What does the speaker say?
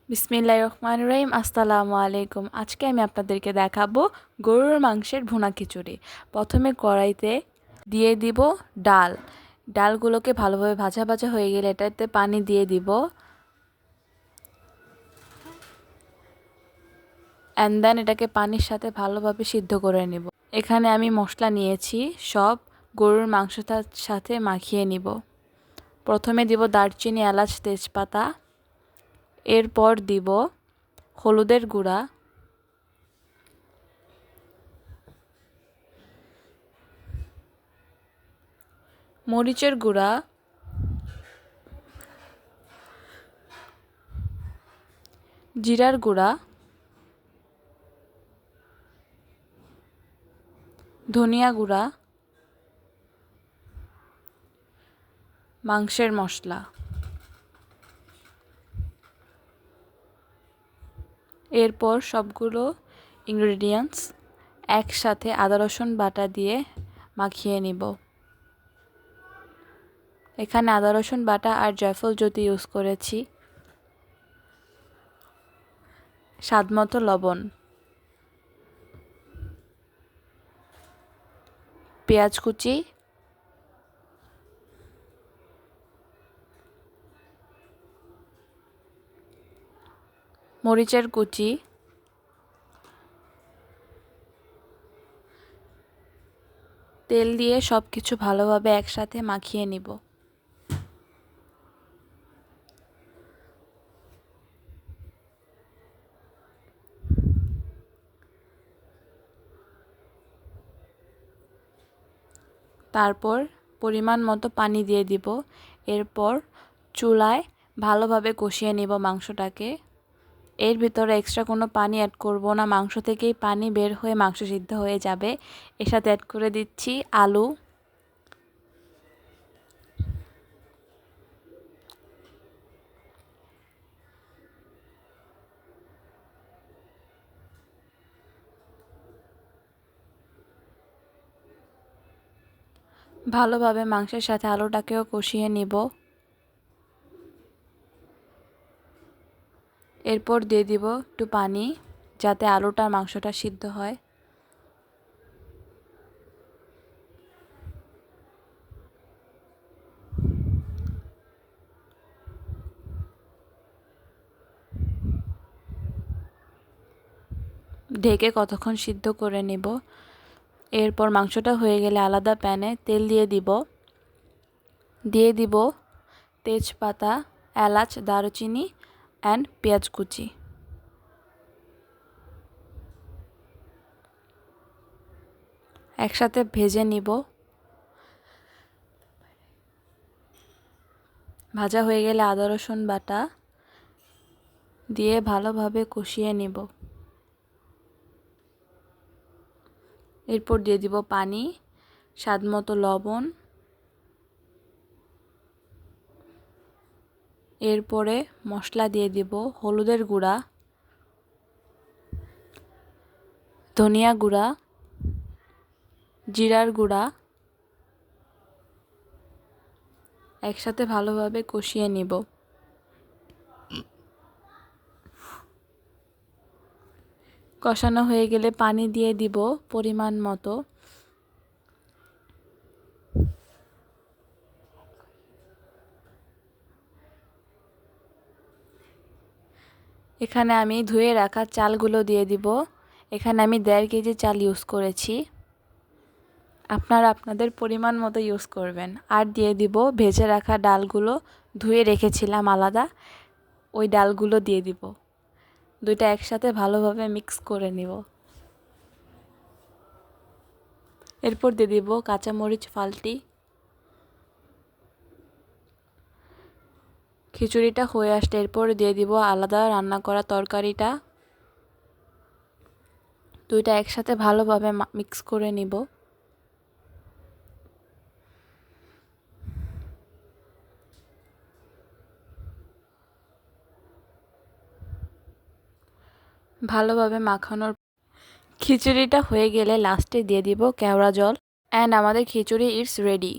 বিসমিল্লাহির রহমানির রহিম। আসসালামু আলাইকুম। আজকে আমি আপনাদেরকে দেখাবো গরুর মাংসের ভুনা খিচুড়ি। প্রথমে কড়াইতে দিয়ে দিব ডাল। ডালগুলোকে ভালোভাবে ভাজা ভাজা হয়ে গেলে এটাতে পানি দিয়ে দিব, অ্যান্ড দেন এটাকে পানির সাথে ভালোভাবে সিদ্ধ করে নেব। এখানে আমি মশলা নিয়েছি, সব গরুর মাংসটার সাথে মাখিয়ে নিব। প্রথমে দিব দারচিনি, এলাচ, তেজপাতা। এরপর দিব হলুদের গুঁড়া, মরিচের গুঁড়া, জিরার গুঁড়া, ধনিয়া গুঁড়া, মাংসের মশলা। এরপর সবগুলো ইনগ্রেডিয়েন্টস একসাথে আদা রসুন বাটা দিয়ে মাখিয়ে নিব। এখানে আদা রসুন বাটা আর জায়ফল জ্যোতি ইউজ করেছি। স্বাদমতো লবণ, পেঁয়াজ কুচি, মরিচের কুচি, তেল দিয়ে সব কিছু ভালোভাবে একসাথে মাখিয়ে নিব। তারপর পরিমাণ মতো পানি দিয়ে দিব। এরপর চুলায় ভালোভাবে কষিয়ে নিব মাংসটাকে। এর ভিতরে এক্সট্রা কোনো পানি অ্যাড করব না, মাংস থেকেই পানি বের হয়ে মাংস সিদ্ধ হয়ে যাবে। এর সাথে অ্যাড করে দিচ্ছি আলু, ভালোভাবে মাংসের সাথে আলুটাকেও কষিয়ে নিব। এরপর দিয়ে দিব একটু পানি, যাতে আলুটা মাংসটা সিদ্ধ হয়। ঢেকে কতক্ষণ সিদ্ধ করে নেব। এরপর মাংসটা হয়ে গেলে আলাদা প্যানে তেল দিয়ে দিব তেজপাতা, এলাচ, দারুচিনি অ্যান্ড পেঁয়াজ কুচি। একসাথে ভেজে নিব। ভাজা হয়ে গেলে আদা রসুন বাটা দিয়ে ভালোভাবে কষিয়ে নিব। এরপর দিয়ে দিব পানি, স্বাদমতো লবণ। এরপরে মশলা দিয়ে দিব হলুদের গুঁড়া, ধনিয়া গুঁড়া, জিরার গুঁড়া। একসাথে ভালোভাবে কষিয়ে নিব। কষানো হয়ে গেলে পানি দিয়ে দিব পরিমাণ মতো। এখানে আমি ধুয়ে রাখা চালগুলো দিয়ে দিব। এখানে আমি 1.5 কেজি চাল ইউজ করেছি। আপনারা আপনাদের পরিমাণ মতো ইউজ করবেন। আর দিয়ে দিব ভেজে রাখা ডালগুলো, ধুয়ে রেখেছিলাম আলাদা, ওই ডালগুলো দিয়ে দিব। দুইটা একসাথে ভালোভাবে মিক্স করে নিব। এরপর দিয়ে দিব কাঁচামরিচ ফালটি। খিচুড়িটা হয়ে আসলে এরপর দিয়ে দিব আলাদা রান্না করা তরকারিটা। দুইটা একসাথে ভালোভাবে মিক্স করে নিব। ভালোভাবে মাখানোর খিচুড়িটা হয়ে গেলে লাস্টে দিয়ে দিব কেওড়া জল, অ্যান্ড আমাদের খিচুড়ি ইটস রেডি।